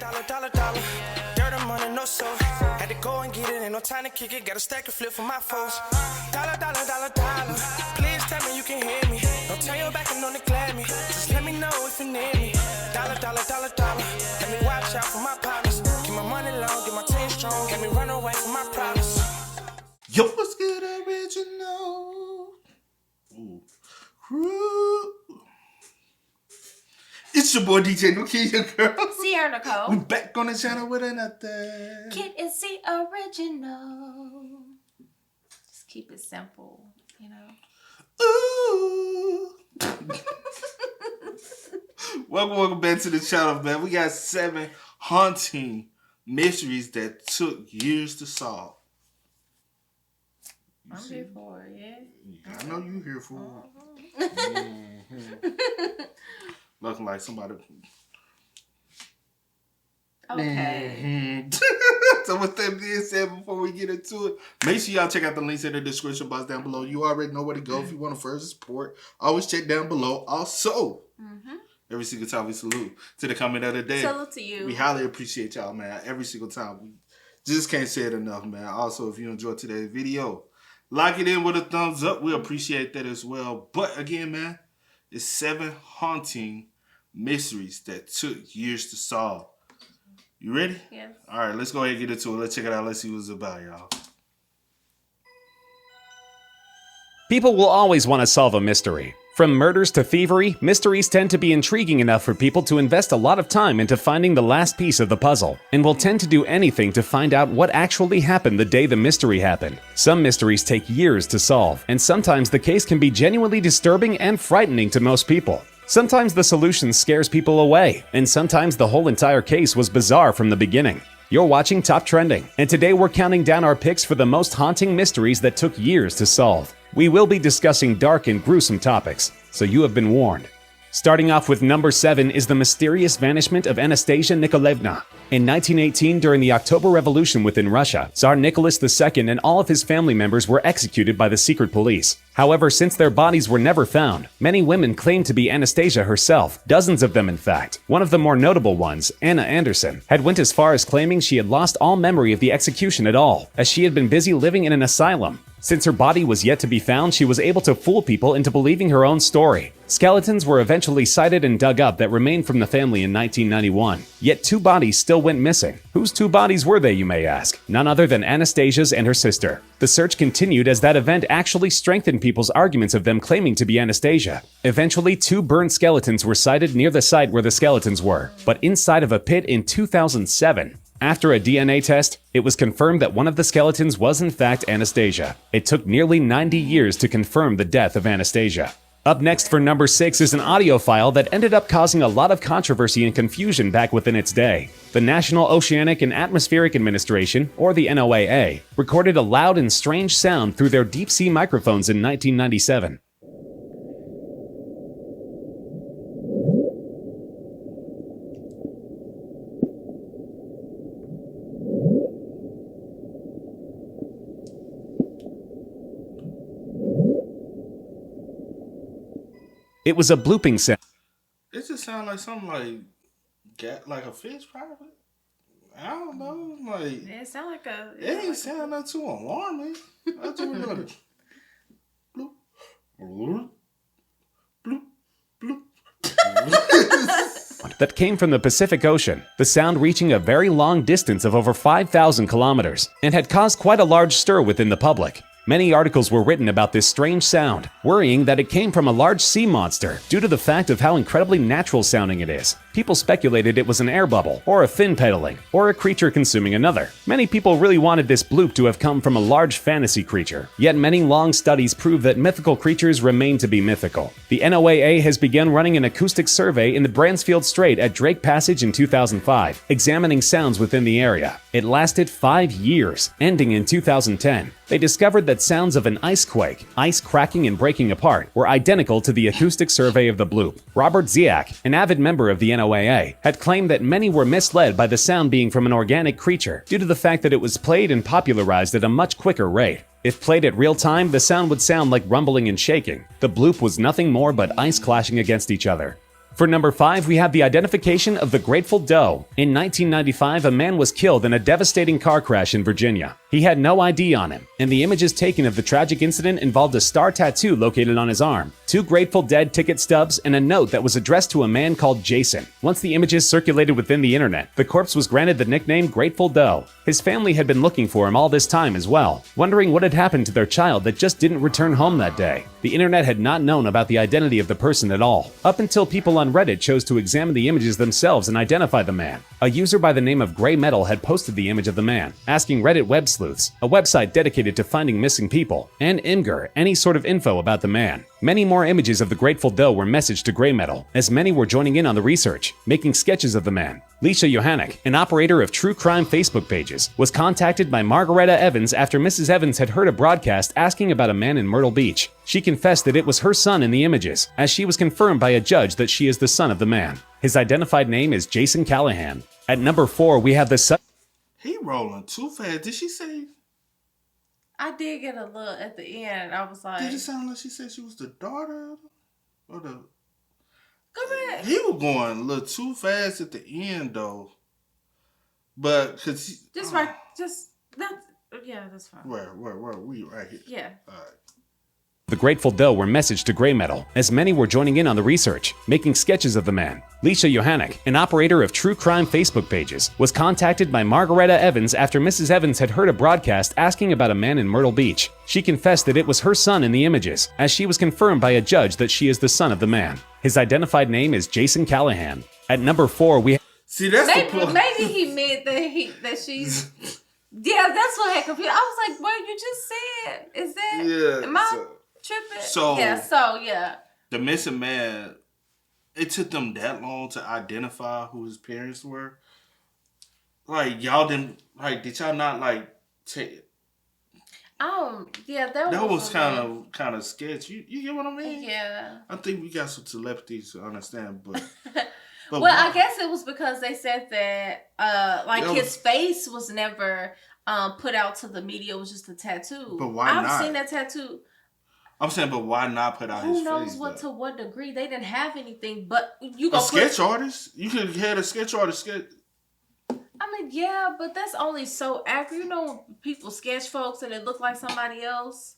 dollar. Dirt and money, no soul. Had to go and get it, ain't no time to kick it. Got a stack of flip for my foes. Dollar. Please tell me you can hear me. Don't turn your back and don't neglect me. Just let me know if you need me. Dollar. Let me watch out for my partners. Keep my money long, get my team strong. Let me run away from my problems. Yo, what's good, original? Ooh. It's your boy DJ Nuki, your girl. Sierra Nicole. We back on the channel with another Kid is the original. Just keep it simple, you know. Ooh. Welcome back to the channel, man. We got 7 haunting mysteries that took years to solve. I'm here for it, yeah. I know you here for it. Looking like somebody. Okay. So with that being said, before we get into it, make sure y'all check out the links in the description box down below. You already know where to go if you want to further support. Always check down below. Also, every single time we salute to the comment of the day. Salute to you. We highly appreciate y'all, man. Every single time. We just can't say it enough, man. Also, if you enjoyed today's video, like it in with a thumbs up. We appreciate that as well. But again, man, it's 7 haunting mysteries that took years to solve. You ready? Yes. All right, let's go ahead and get into it. Let's check it out. Let's see what it's about, y'all. People will always want to solve a mystery. From murders to thievery, mysteries tend to be intriguing enough for people to invest a lot of time into finding the last piece of the puzzle, and will tend to do anything to find out what actually happened the day the mystery happened. Some mysteries take years to solve, and sometimes the case can be genuinely disturbing and frightening to most people. Sometimes the solution scares people away, and sometimes the whole entire case was bizarre from the beginning. You're watching Top Trending, and today we're counting down our picks for the most haunting mysteries that took years to solve. We will be discussing dark and gruesome topics, so you have been warned. Starting off with number 7 is the mysterious vanishment of Anastasia Nikolaevna. In 1918, during the October Revolution within Russia, Tsar Nicholas II and all of his family members were executed by the secret police. However, since their bodies were never found, many women claimed to be Anastasia herself, dozens of them in fact. One of the more notable ones, Anna Anderson, had went as far as claiming she had lost all memory of the execution at all, as she had been busy living in an asylum. Since her body was yet to be found, she was able to fool people into believing her own story. Skeletons were eventually sighted and dug up that remained from the family in 1991. Yet 2 bodies still went missing. Whose 2 bodies were they, you may ask? None other than Anastasia's and her sister. The search continued as that event actually strengthened people's arguments of them claiming to be Anastasia. Eventually, 2 burned skeletons were sighted near the site where the skeletons were, but inside of a pit in 2007. After a DNA test, it was confirmed that one of the skeletons was in fact Anastasia. It took nearly 90 years to confirm the death of Anastasia. Up next for number 6 is an audio file that ended up causing a lot of controversy and confusion back within its day. The National Oceanic and Atmospheric Administration, or the NOAA, recorded a loud and strange sound through their deep-sea microphones in 1997. It was a blooping sound. It just sounds like something like a fish, probably. I don't know. Like It sound like a. it ain't sound not too alarming. That's what we're like bloop, bloop, bloop, bloop. That came from the Pacific Ocean, the sound reaching a very long distance of over 5,000 kilometers, and had caused quite a large stir within the public. Many articles were written about this strange sound, worrying that it came from a large sea monster due to the fact of how incredibly natural sounding it is. People speculated it was an air bubble, or a fin pedaling, or a creature consuming another. Many people really wanted this bloop to have come from a large fantasy creature, yet many long studies prove that mythical creatures remain to be mythical. The NOAA has begun running an acoustic survey in the Bransfield Strait at Drake Passage in 2005, examining sounds within the area. It lasted 5 years, ending in 2010. They discovered that sounds of an ice quake, ice cracking and breaking apart, were identical to the acoustic survey of the bloop. Robert Ziak, an avid member of the NOAA, had claimed that many were misled by the sound being from an organic creature due to the fact that it was played and popularized at a much quicker rate. If played at real time, the sound would sound like rumbling and shaking. The bloop was nothing more but ice clashing against each other. For number 5, we have the identification of the Grateful Doe. In 1995, a man was killed in a devastating car crash in Virginia. He had no ID on him, and the images taken of the tragic incident involved a star tattoo located on his arm, 2 Grateful Dead ticket stubs, and a note that was addressed to a man called Jason. Once the images circulated within the internet, the corpse was granted the nickname Grateful Doe. His family had been looking for him all this time as well, wondering what had happened to their child that just didn't return home that day. The internet had not known about the identity of the person at all, up until people on Reddit chose to examine the images themselves and identify the man. A user by the name of Grey Metal had posted the image of the man, asking Reddit web sleuths, a website dedicated to finding missing people, and Imgur any sort of info about the man. Many more images of the Grateful Doe were messaged to Grey Metal, as many were joining in on the research, making sketches of the man. Leisha Johannick, an operator of true crime Facebook pages, was contacted by Margaretta Evans after Mrs. Evans had heard a broadcast asking about a man in Myrtle Beach. She confessed that it was her son in the images, as she was confirmed by a judge that she is the son of the man. His identified name is Jason Callahan. At number 4, we have the He rolling too fast. Did she say? I did get a look at the end. I was like, Did it sound like she said she was the daughter? Or the... Go back. He was going a little too fast at the end, though. But, cause... Just right, just, that's, yeah, that's fine. Where we right here? Yeah. All right. The Grateful Doe were messaged to Grey Metal, as many were joining in on the research, making sketches of the man. Leisha Johannick, an operator of true crime Facebook pages, was contacted by Margaretta Evans after Mrs. Evans had heard a broadcast asking about a man in Myrtle Beach. She confessed that it was her son in the images, as she was confirmed by a judge that she is the son of the man. His identified name is Jason Callahan. At number 4, we See, that's the point. Maybe he meant that she's... Yeah, that's what had confused. I was like, well, you just said, is that... Yeah. Am I tripping? So yeah. The missing man, it took them that long to identify who his parents were. Like, y'all didn't... Like, did y'all not, like, take... Yeah, that was kind of sketchy. You get what I mean? Yeah. I think we got some telepathy to understand, but... Well, I guess it was because they said that, his face was never put out to the media. It was just a tattoo. But why not? I've seen that tattoo. I'm saying, but why not put out his face? Who knows to what degree? They didn't have anything, but you go sketch artist? You could have had a sketch artist sketch. I mean, yeah, but that's only so accurate. You know when people sketch folks and it look like somebody else?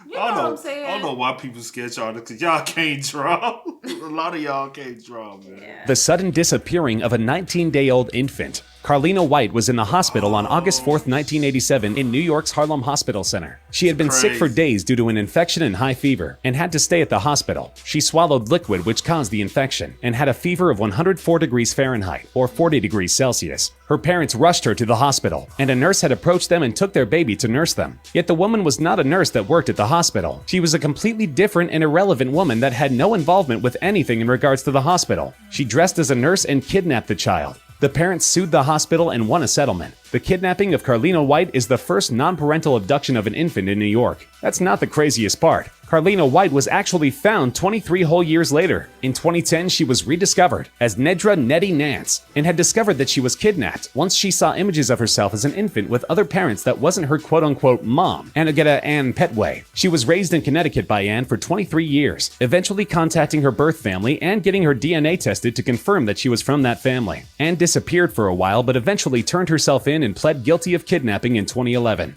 You know what I'm saying? I don't know why people sketch artists, because y'all can't draw. A lot of y'all can't draw, man. Yeah. The sudden disappearing of a 19-day-old infant. Carlina White was in the hospital on August 4th, 1987 in New York's Harlem Hospital Center. She had been sick for days due to an infection and high fever and had to stay at the hospital. She swallowed liquid which caused the infection and had a fever of 104 degrees Fahrenheit or 40 degrees Celsius. Her parents rushed her to the hospital, and a nurse had approached them and took their baby to nurse them. Yet the woman was not a nurse that worked at the hospital. She was a completely different and irrelevant woman that had no involvement with anything in regards to the hospital. She dressed as a nurse and kidnapped the child. The parents sued the hospital and won a settlement. The kidnapping of Carlina White is the first non-parental abduction of an infant in New York. That's not the craziest part. Carlina White was actually found 23 whole years later. In 2010, she was rediscovered as Nedra Nettie Nance and had discovered that she was kidnapped once she saw images of herself as an infant with other parents that wasn't her quote-unquote mom, Annagetta Ann Petway. She was raised in Connecticut by Ann for 23 years, eventually contacting her birth family and getting her DNA tested to confirm that she was from that family. Ann disappeared for a while but eventually turned herself in and pled guilty of kidnapping in 2011.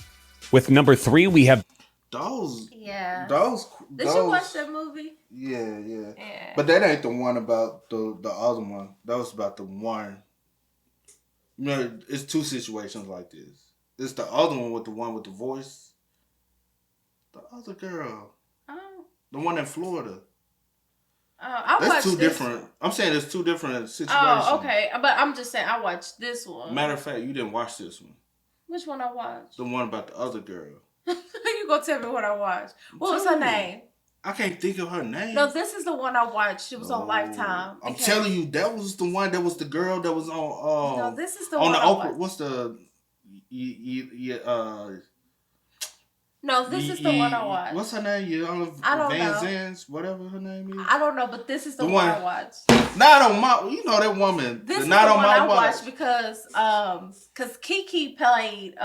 With number 3, we have Those. Did you watch that movie? Yeah. But that ain't the one about the other one. That was about the one. You know, it's two situations like this. It's the other one with the voice. The other girl. Oh. The one in Florida. That's two different. I'm saying it's two different situations. Oh, okay. But I'm just saying I watched this one. Matter of fact, you didn't watch this one. Which one I watched? The one about the other girl. You gonna tell me what I watched? What was her name? I can't think of her name. No, this is the one I watched. It was on Lifetime. I'm telling you, that was the one. That was the girl that was on. No, this is the on one. The I Oprah. watched. What's the? No, this is the one I watched. What's her name? I don't Van know. Zandt, whatever her name is. I don't know, but this is the one I watched. Not on my. You know that woman. This is not the on one my I watch. watched because Kiki played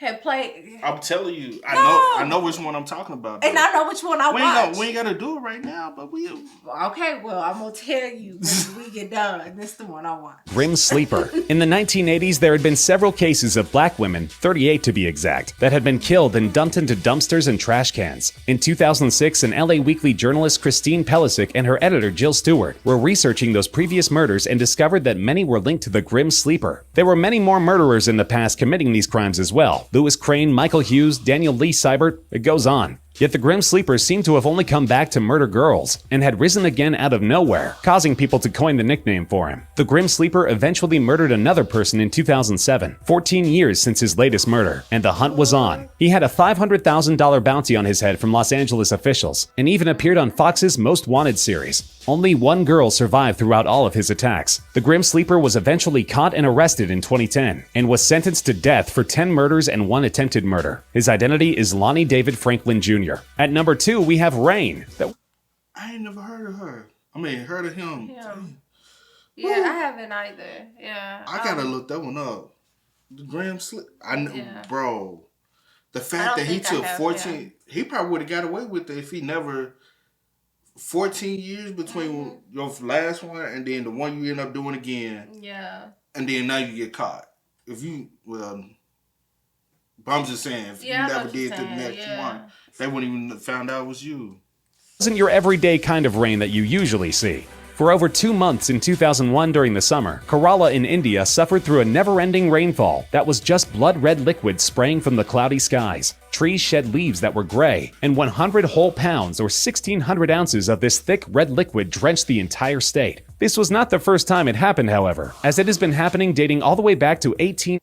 had played. I'm telling you, I know which one I'm talking about. And I know which one I watched. We ain't gotta do it right now, but we. Okay, well, I'm gonna tell you when we get done. This is the one I watched. Grim Sleeper. In the 1980s, there had been several cases of black women, 38 to be exact, that had been killed and dumped into dumpsters and trash cans. In 2006, an LA Weekly journalist, Christine Pelisic, and her editor, Jill Stewart, were researching those previous murders and discovered that many were linked to the Grim Sleeper. There were many more murderers in the past committing these crimes as well. Louis Crane, Michael Hughes, Daniel Lee Seibert, it goes on. Yet the Grim Sleeper seemed to have only come back to murder girls, and had risen again out of nowhere, causing people to coin the nickname for him. The Grim Sleeper eventually murdered another person in 2007, 14 years since his latest murder, and the hunt was on. He had a $500,000 bounty on his head from Los Angeles officials, and even appeared on Fox's Most Wanted series. Only one girl survived throughout all of his attacks. The Grim Sleeper was eventually caught and arrested in 2010, and was sentenced to death for 10 murders and 1 attempted murder. His identity is Lonnie David Franklin Jr. At number 2, we have Rain. I ain't never heard of her. I mean, heard of him. Yeah, I haven't either. Yeah. I gotta look that one up. The Grim Sleeper. Bro. The fact that he took 14, he probably would have got away with it if he never. 14 years between your last one and then the one you end up doing again. Yeah. And then now you get caught. If you, but I'm just saying, if you never did the next one, they wouldn't even found out it was you. It wasn't your everyday kind of rain that you usually see. For over 2 months in 2001 during the summer, Kerala in India suffered through a never-ending rainfall that was just blood-red liquid spraying from the cloudy skies. Trees shed leaves that were gray, and 100 whole pounds or 1,600 ounces of this thick red liquid drenched the entire state. This was not the first time it happened, however, as it has been happening dating all the way back to 18.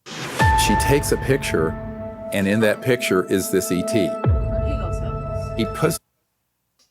She takes a picture, and in that picture is this ET. He gonna tell us. He puts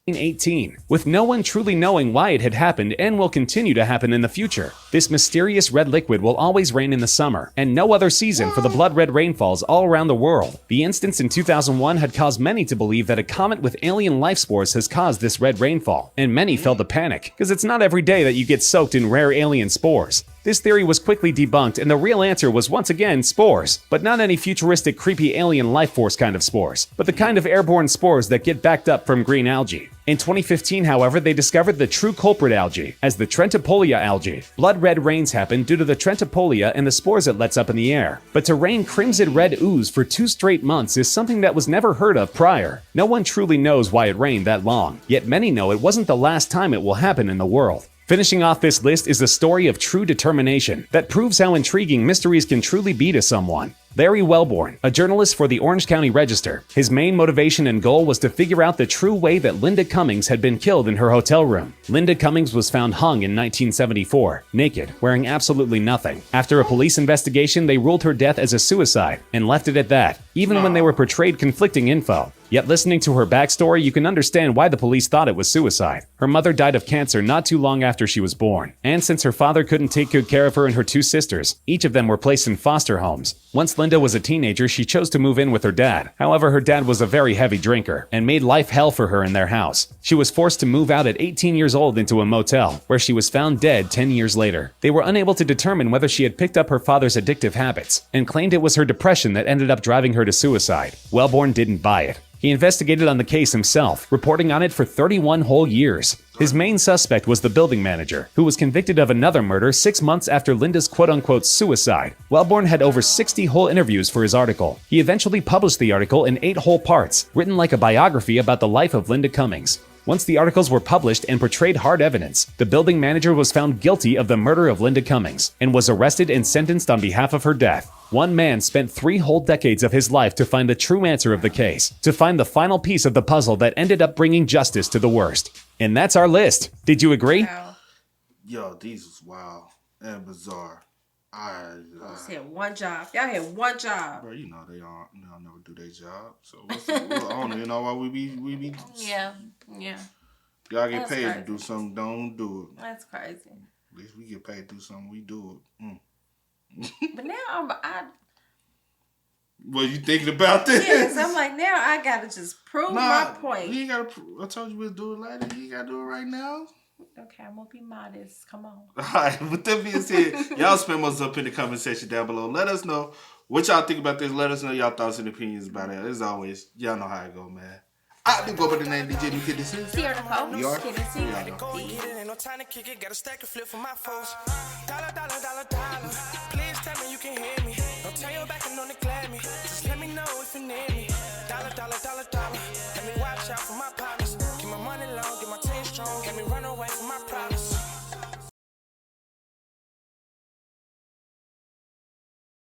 18, with no one truly knowing why it had happened and will continue to happen in the future. This mysterious red liquid will always rain in the summer, and no other season for the blood red rainfalls all around the world. The instance in 2001 had caused many to believe that a comet with alien life spores has caused this red rainfall, and many fell to panic, because it's not every day that you get soaked in rare alien spores. This theory was quickly debunked, and the real answer was once again spores, but not any futuristic creepy alien life force kind of spores, but the kind of airborne spores that get backed up from green algae. In 2015, however, they discovered the true culprit algae as the Trentipolia algae. Blood red rains happen due to the Trentipolia and the spores it lets up in the air. But to rain crimson red ooze for 2 straight months is something that was never heard of prior. No one truly knows why it rained that long, yet many know it wasn't the last time it will happen in the world. Finishing off this list is the story of true determination that proves how intriguing mysteries can truly be to someone. Larry Wellborn, a journalist for the Orange County Register, his main motivation and goal was to figure out the true way that Linda Cummings had been killed in her hotel room. Linda Cummings was found hung in 1974, naked, wearing absolutely nothing. After a police investigation, they ruled her death as a suicide and left it at that, even when they were portrayed conflicting info. Yet listening to her backstory, you can understand why the police thought it was suicide. Her mother died of cancer not too long after she was born, and since her father couldn't take good care of her and her 2 sisters, each of them were placed in foster homes. Once Linda was a teenager, she chose to move in with her dad. However, her dad was a very heavy drinker and made life hell for her in their house. She was forced to move out at 18 years old into a motel, where she was found dead 10 years later. They were unable to determine whether she had picked up her father's addictive habits, and claimed it was her depression that ended up driving her to suicide. Wellborn didn't buy it. He investigated on the case himself, reporting on it for 31 whole years. His main suspect was the building manager, who was convicted of another murder 6 months after Linda's quote-unquote suicide. Wellborn had over 60 whole interviews for his article. He eventually published the article in 8 whole parts, written like a biography about the life of Linda Cummings. Once the articles were published and portrayed hard evidence, the building manager was found guilty of the murder of Linda Cummings and was arrested and sentenced on behalf of her death. One man spent 3 whole decades of his life to find the true answer of the case, to find the final piece of the puzzle that ended up bringing justice to the worst. And that's our list. Did you agree? Wow. Yo, these was wild and bizarre. I just had one job. Y'all had one job. Bro, you know they'll never do their job. So I don't even know why we be. Yeah. Y'all get paid to do something, don't do it. That's crazy. At least we get paid to do something, we do it. But now What you thinking about this? Yes, I'm like, now I gotta just prove my point. You ain't gotta. I told you we'll do it later. You ain't gotta do it right now. Okay, I'm gonna be modest. Come on. All right. With that being said, y'all spam us up in the comment section down below. Let us know What y'all think about this? Let us know y'all thoughts and opinions about it. As always, y'all know how it go, man. I do go by the name DJ Kid and Sim. Sierra Nicole. We are. Kid and Sim. Go and get it, ain't no time to kick it. Got a stack of flip for my folks. Dollar, dollar, dollar, dollar. Please tell me you can hear me. Don't turn your back and don't neglect me. Just let me know if you need me. Dollar, dollar, dollar, dollar. Let me watch out for my